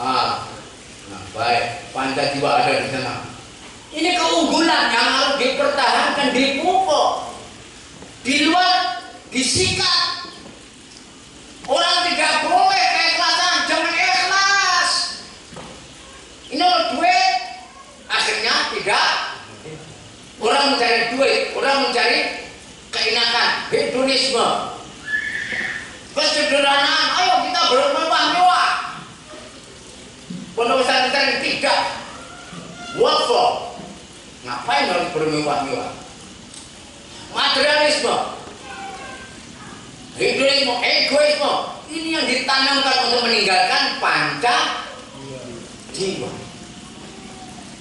Nah baik, Pancajiwa ada di sana. Ini keunggulan yang harus dipertahankan, dipupuk. Di luar disikat. Orang tidak boleh keikhlasan, jangan ikhlas. Ini duit, akhirnya tidak. Orang mencari duit, orang mencari keenakan, hedonisme, kesederhanaan. Ayo kita bermewah-mewah. Pondok pesantren tidak. What for? Ngapain harus bermewah-mewah? Materialisme, hedonisme, egoisme, ini yang ditanamkan untuk meninggalkan Pancajiwa.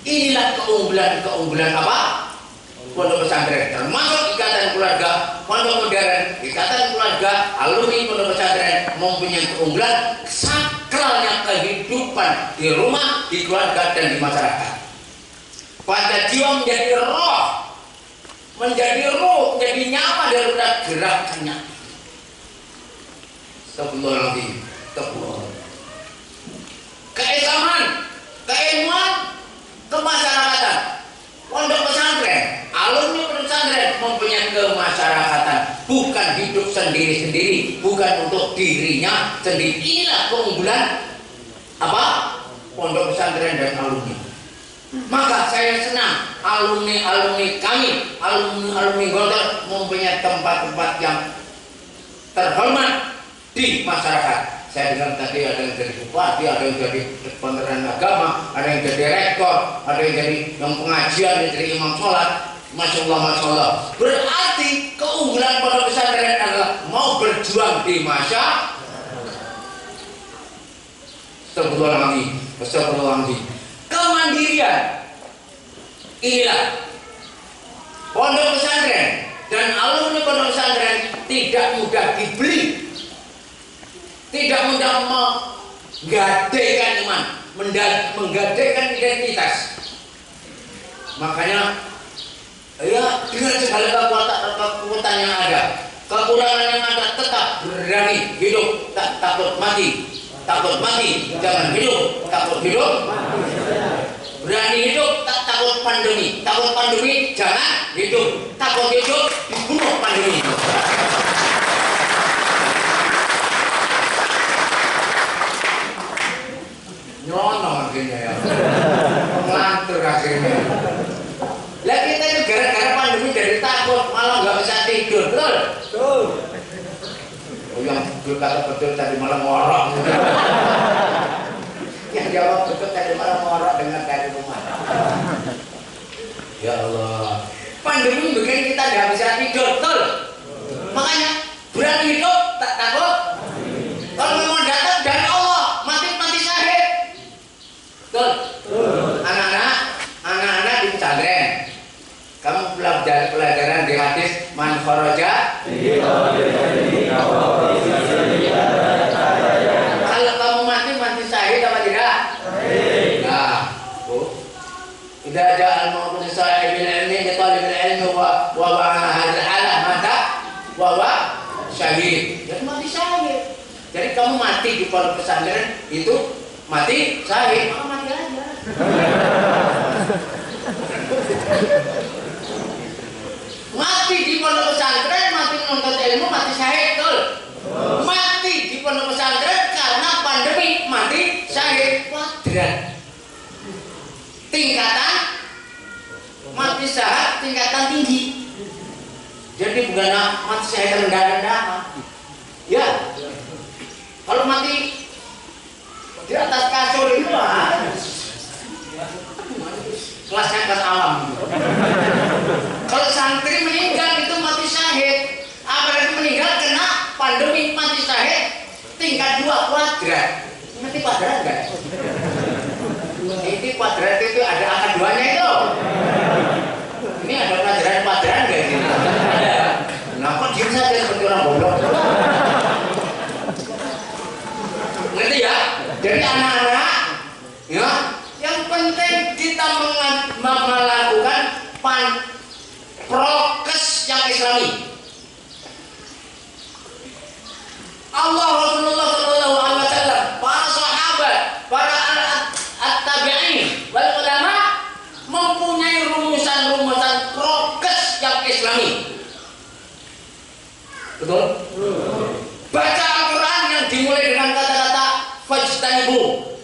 Inilah keunggulan apa? Pondok pesantren, termasuk ikatan keluarga pondok modern, ikatan keluarga alumni pondok pesantren mempunyai keunggulan sakralnya kehidupan di rumah, di keluarga dan di masyarakat. Pancajiwa menjadi roh, menjadi nyawa daripada gerakannya. Astagfirullahaladzim. Keislaman, keilmuan, kemasyarakatan. Pondok pesantren, alumni pondok pesantren mempunyai kemasyarakatan, bukan hidup sendiri-sendiri, bukan untuk dirinya sendiri. Inilah keunggulan apa? Pondok pesantren dan alumni. Maka saya senang alumni kami, alumni Gontor mempunyai tempat-tempat yang terhormat di masyarakat. Saya dengar tadi ada yang jadi bupati, ada yang jadi Kementerian Agama, ada yang jadi rektor, ada yang jadi yang pengajian, yang jadi imam sholat. Masya Allah. Berarti keunggulan pondok pesantren adalah mau berjuang di masyarakat. Astagfirullahaladzim. Kemandirian. Inilah pondok pesantren dan alumni pondok pesantren tidak mudah dibeli, tidak mudah menggadaikan iman, menggadaikan identitas. Makanya ya dengan segala kekuatan yang ada, kekurangan yang ada, tetap berani hidup, tak takut mati. Takut mati, jangan hidup. Takut hidup, berani hidup, tak takut pandemi. Takut pandemi, jangan hidup. Takut hidup, dibunuh pandemi. Nyonong akhirnya ya, ngelantur akhirnya. Lah kita itu gara-gara pandemi dari takut, malah nggak bisa tidur, betul? Betul. Oh yang berkata betul tadi malah ngorok. Yang jawab betul tadi malah ngorok dengan dari rumah. Ya Allah, pandemi bikin kita nggak bisa tidur. mati di pondok pesantren itu mati syahid, mati aja. Mati di pondok pesantren, mati menuntut ilmu, mati syahid, betul. Mati di pondok pesantren karena pandemi, mati syahid, kuadrat. Tingkatan mati syahid tingkatan tinggi. Jadi bukan mati syahid rendah-rendah. Ya, kalau mati di atas kasur itu kelasnya kelas alam. Kalau santri meninggal itu mati syahid, apalagi meninggal kena pandemi, mati syahid tingkat 2 kuadrat. Nanti kuadrat enggak? Ini kuadrat itu ada angka 2-nya itu. Ini ada pelajaran enggak ini? Ada. Kenapa diam saja seperti orang bodoh? Ngerti ya? Jadi anak-anak, ya, yang penting kita melakukan prokes yang Islami. Allah, Rasulullah Shallallahu Alaihi Wasallam, para sahabat, para at-tabi'in, wal ulama mempunyai rumusan-rumusan prokes yang Islami. Betul? Baca Al-Quran yang dimulai dengan kata-kata fajtanibu,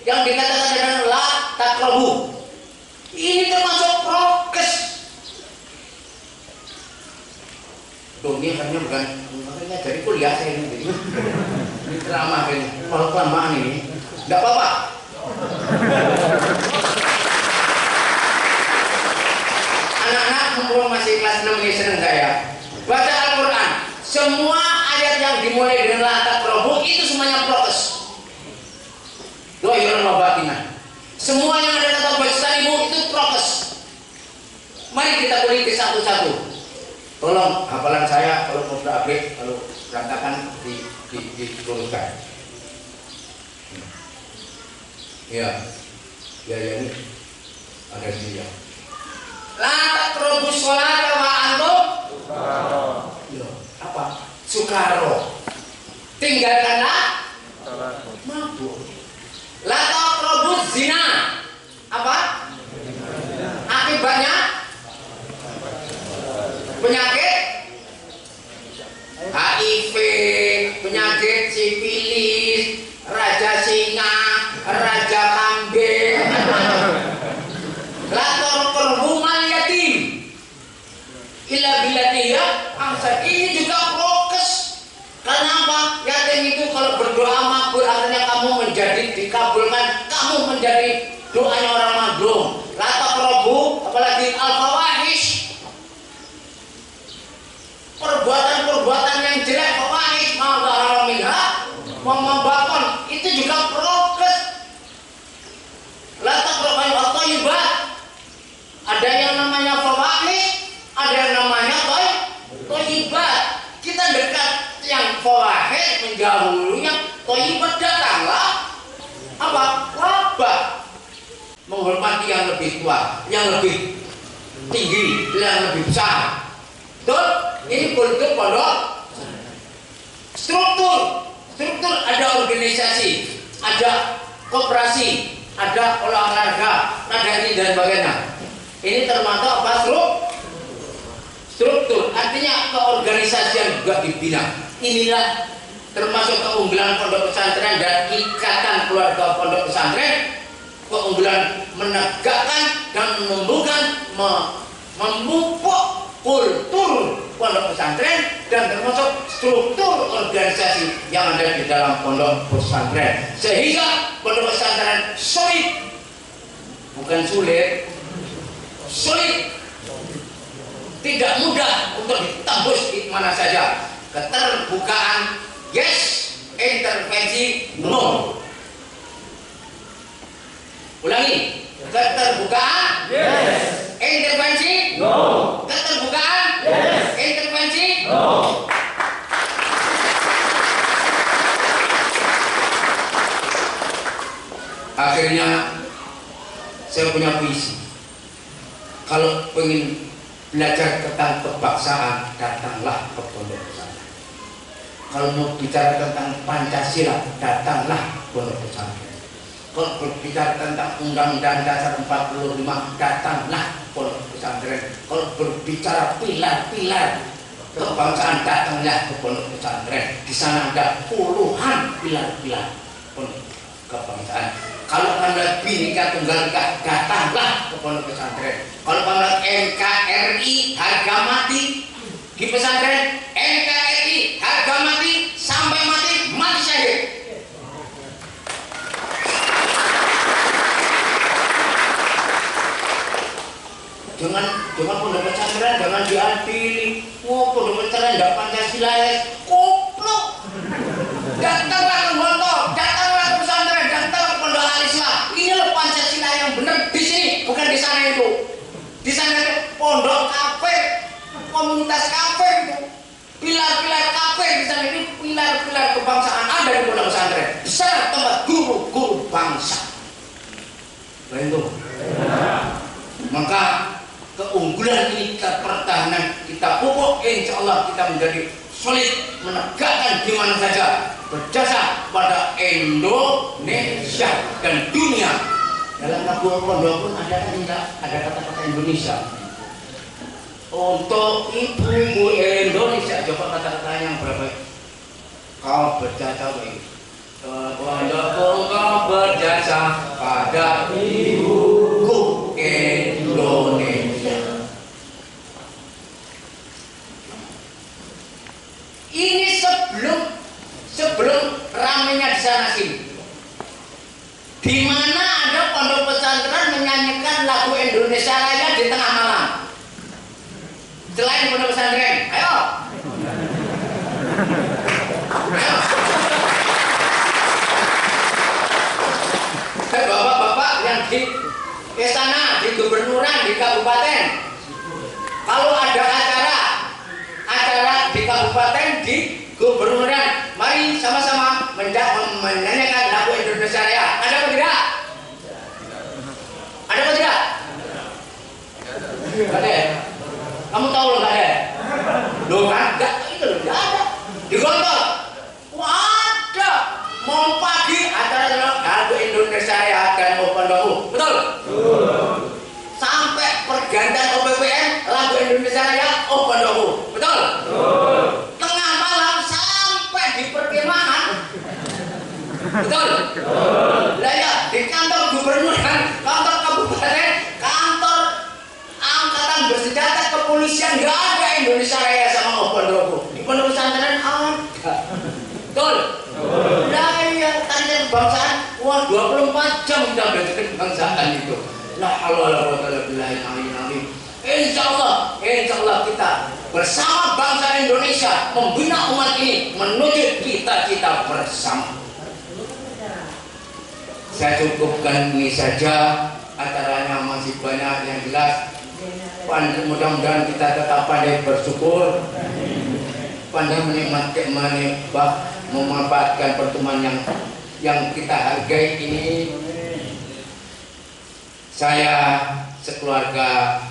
yang dikatakan dengan la taqrabu. Ini termasuk prokes. Ini hanya bukan makanya dari kuliah saya ini drama ini, kalau kelamaan ini enggak apa-apa. Anak-anak mumpung masih kelas 6 ini senang saya baca Al-Quran, semua ayat yang dimulai dengan la taqrabu itu semuanya prokes. Doa wa batinah. Semua yang ada kata fajtanibu itu prokes. Mari kita kuliti satu-satu. Tolong hafalan saya kalau mau update, kalau berantakan diturunkan. Ya, ini ada di ya. La taqrabu sholata wa antum sukaro. Apa? Sukaro. Tinggalkanlah mabuk. La taqrabu zina. Apa? Akibatnya penyakit HIV, penyakit sifilis, raja singa, raja kambing. La taqrabu mal yatim illa billati ahsan. Ini juga prokes. Karena apa? Yatim itu kalau berdoa makbul, artinya kamu menjadi dikabulkan, kamu menjadi doanya orang mazlum. La taqrabu, apalagi al-fawahish, perbuatan-perbuatan yang jelek, fawahish, ma dhahara minha wa ma baton, itu juga prokes. La taqrabu at-thayyibat. Ada yang namanya fawahish, ada yang namanya thayyibat. Kita dekat yang fawahish, menjauhinya thayyibat, datanglah apa? Wabah. Menghormati yang lebih tua, yang lebih tinggi, yang lebih besar. Betul? Ini bentuk pondok. Struktur ada organisasi, ada koperasi, ada olahraga, ada ini dan sebagainya. Ini termasuk apa? Struktur, artinya keorganisasian juga dibina. Inilah termasuk keunggulan pondok pesantren dan ikatan keluarga pondok pesantren. Keunggulan menegakkan dan menumbuhkan, memupuk kultur pondok pesantren dan termasuk struktur organisasi yang ada di dalam pondok pesantren, sehingga pondok pesantren solid, bukan sulit, solid, tidak mudah untuk ditembus di mana saja. Keterbukaan yes, intervensi no. Ulangi, keterbukaan yes, intervensi no. Keterbukaan yes, intervensi no. Akhirnya saya punya visi. Kalau ingin belajar tentang kebangsaan, datanglah ke pondok pesantren. Kalau mau bicara tentang Pancasila, datanglah pondok pesantren. Kalau berbicara tentang Undang-Undang Dasar 45, datanglah pondok pesantren. Kalau berbicara pilar-pilar kebangsaan, datanglah ke pondok pesantren. Di sana ada puluhan pilar-pilar pondok kebangsaan. Kalau Anda Bhinneka Tunggal Ika, datanglah ke pondok pesantren. Kalau Anda NKRI harga mati di pesantren, NKRI harga mati sampai mati, mati syahid. Jangan pondok pesantren jangan diadili. Oh, pondok pesantren tidak Pancasila, goblok. Datanglah ke pondok, datanglah ke pesantren, datanglah ke pondok al-Islam. Inilah Pancasila yang benar di sini, bukan di sana itu. Di sana itu pondok kafir, komunitas kafir itu, pilar-pilar kafir di sana ini, pilar-pilar kebangsaan ada di pondok pesantren. Di sana tempat guru-guru bangsa. Betul. Maka keunggulan ini kita pertahanan, kita pupuk, insya Allah kita menjadi solid, menegakkan di mana saja, berjasa pada Indonesia dan dunia. Dalam lagu pondok pun ada kata-kata Indonesia. Untuk ibu-ibu Indonesia, coba kata-kata yang berapa? Kau berjasa baik. Pondokku kau berjasa pada ibuku Indonesia. Ini sebelum ramenya di sana sini. Di mana ada pondok pesantren menyanyikan lagu Indonesia Raya di tengah malam. Selain pondok pesantren, ayo. Bapak-bapak yang di istana, di gubernuran, di kabupaten, kalau ada acara di kabupaten, di gubernuran, mari sama-sama menyanyikan lagu Indonesia Raya. Ada apa tidak? Ada apa tidak? Gak ada. Kamu tahu loh gak ada? Loh kan? Itu loh gak ada. Di kantor. Wah, ada. Mau pagi acara lagu Indonesia Raya dan mau pondokku. Betul? Sampai pergantian OPPN lagu Indonesia Raya pondokku. Betul? Tengah malam sampai di perkemahan. Betul? Lah ya, di kantor gubernur, kantor kabupaten, kantor angkatan bersenjata, kepolisian, nggak ada Indonesia Raya sama pondokku. Di pondok pesantren ada. Betul? Lah ya, tanya kebangsaan, wah 24 jam kita belajar kebangsaan itu. La haula wala quwwata illa billah. Insya Allah kita bersama bangsa Indonesia membina umat ini menuju cita-cita bersama. Saya cukupkan ini saja, acaranya masih banyak yang jelas. Mudah-mudahan kita tetap pandai bersyukur, pandai memanfaatkan pertemuan yang kita hargai ini. Saya sekeluarga,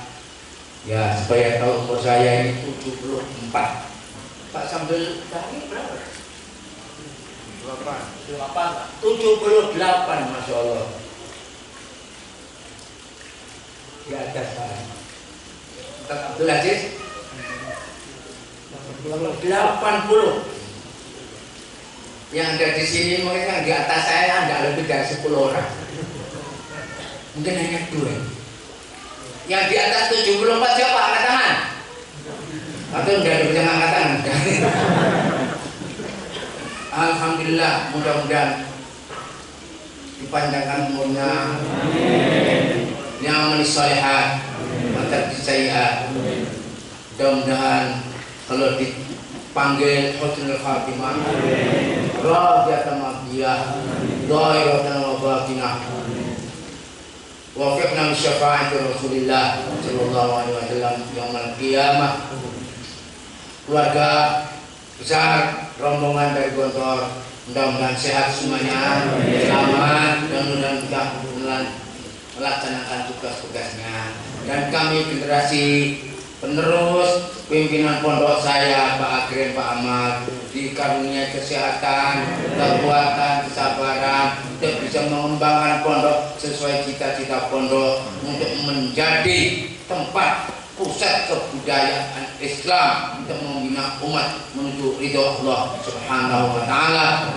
ya supaya tahu umur saya ini 74. Pak sambil tadi berapa? 78, Masya Allah. Di atas saya. Ustaz Abdul Aziz 80. Yang ada di sini mungkin yang di atas saya tidak lebih dari 10 orang. Mungkin hanya 2. Yang di atas 74 siapa? Angkat tangan. Atau tidak ada yang angkat tangan? Alhamdulillah, mudah-mudahan dipanjangkan umurnya, nyaman sholihat, mantap disayat. Mudah-mudahan kalau dipanggil husnul khatimah, radiyatan mardiyah, dhairatan wabatinah. Wafiqna bi syafaati Rasulillah sallallahu alaihi wasallam yaumil qiyamah. Keluarga besar rombongan dari Gontor, mudah-mudahan sehat semuanya, selamat, dan mudah-mudahan kita melaksanakan tugas-tugasnya. Dan kami generasi penerus pimpinan pondok saya, Pak Agren, Pak Ahmad, dikaruniai kesehatan, kekuatan, kesabaran untuk bisa mengembangkan pondok sesuai cita-cita pondok untuk menjadi tempat pusat kebudayaan Islam untuk membina umat menuju ridho Allah Subhanahu wa taala.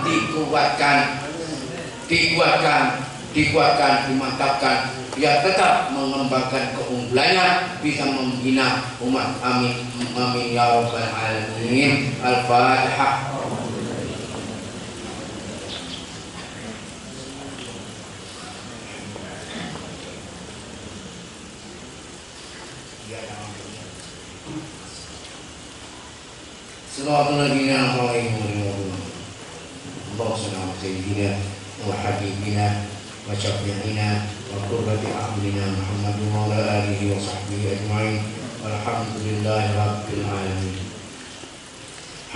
Dikuatkan, dimantapkan biar tetap mengembangkan keunggulannya, bisa membina umat. Amin amin ya rabbal alamin. Al-Fatihah. Sallallahu alaihi wa sallam sayyidina wa habibina wa syafi'ina wa qurrati a'yunina Muhammadin wa ala alihi wa sahbihi ajma'in. Walhamdulillahi rabbil alamin.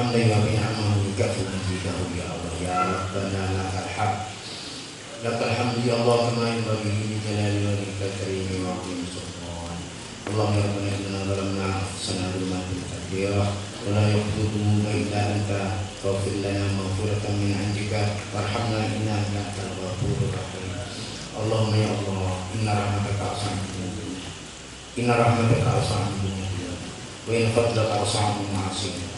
Hamdan wa ni'amahu kafil mazidahu ya Allah ya Rabbana lakal hamd. Lakal hamdu ya Allah kama yanbaghi li jalali wajhikal karim wa 'azimi sultan. Allahumma rabbana inna zalamna anfusana dzulman katsira wa la yaghfiru dhunuba illa anta faghfir lana maghfiratan min 'indika warhamna innaka antal ghafurur rahim. Allahumma ya Allah inna rahmataka awsa'u dunya wa inna fadlaka awsa'u min ma'asiyah.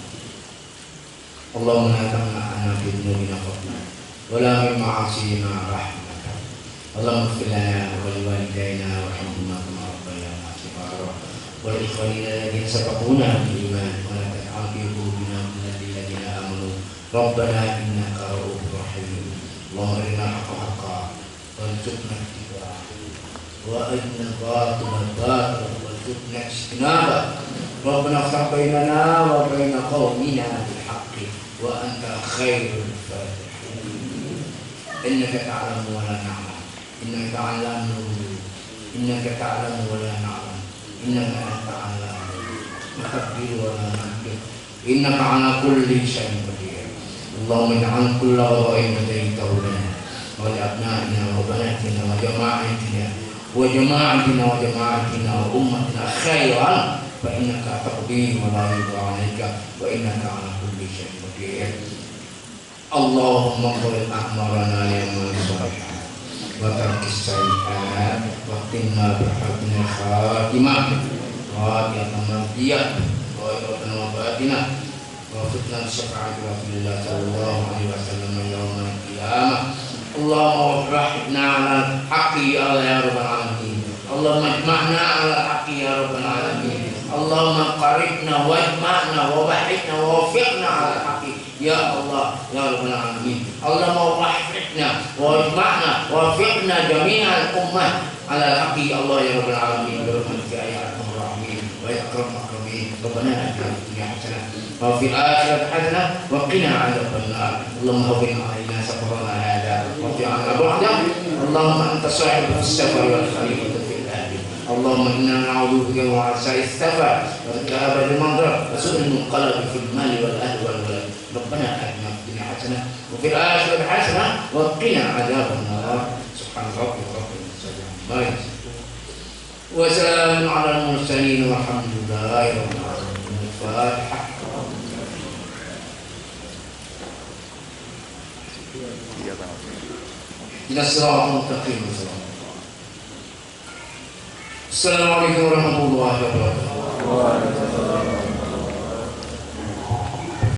Allahumma la tamna'na fi dhunubina fadlan wa la min ma'asiyina rahmatan. Allahumma ighfir lana wa liwalidayna warhamhuma kama rabbayana shighara wa li ikhwanina alladhina sabaquna bil iman wa la taj'al fi qulubina ghillan lil ladzina amanu rabbana innaka ra'ufur rahim. Allahumma arina haqqa haqqan warzuqna ittiba'ahu wa arina al-batila batilan warzuqna ijtinabah. Rabbana iftah bainana wa baina qaumina bil haqqi wa anta khairul fatihin. Innaka ta'lamu wa la na'lam, innaka ta'lamu wa la na'lam, innaka anta 'allamul mukhabbir wa la naqdir, innaka 'ala kulli syai'in qadir. Allahumma ij'al kulla ghadain hadaitahu lana wa li abna'ina wa banatina wa jama'atina wa ummatina khairan fa innaka taqdi wa la yuqda 'alaika wa innaka 'ala kulli syai'in qadir. Allahumma qul a'marana li'amal shalihat wa tarkis sayyi'at wa qina bihaqqina khatimah wa yatamadiyah wa yatana batina wa fitna syafa'ati Rasulillah sallallahu alaihi wasallam yaumil qiyamah. Allahumma waffiqna 'ala haqqi ya rabbal alamin. Allahumma ijma'na 'ala haqqi ya rabbal alamin. Allahumma qaribna wajma'na wa wahidna wa waffiqna 'ala haqqi ya Allah ya rabbal alamin. Allahumma waffiqna wa ijma'na wa waffiqna jami'al ummah 'ala haqqi Allah ya rabbal alamin. Bi rahmatika ya arhamar rahimin wa ya akramul akramin. Rabbana atina fid dunya hasanah wa fil akhirati hasanah wa qina 'adzaban nar. Allahumma hawwin 'alaina safarana hadha wa fi'alna ba'da. Allahumma anta sahibus safar wal khalifatu fil ardi. Allahumma inna na'udzu bika min wa'sa'is safar wa ka'abatil manzar wa su'il munqalab fil mali wal ahli wal walad. Rabbana atina fid dunya hasanah wa fil akhirati hasanah wa qina 'adzaban nar. Subhana rabbika rabbil izzati amma yasifun wa salamun 'alal mursalin walhamdulillahi rabbil alamin. Al-Fatihah. Ila siratal mustaqim. Assalamualaikum warahmatullahi wabarakatuh.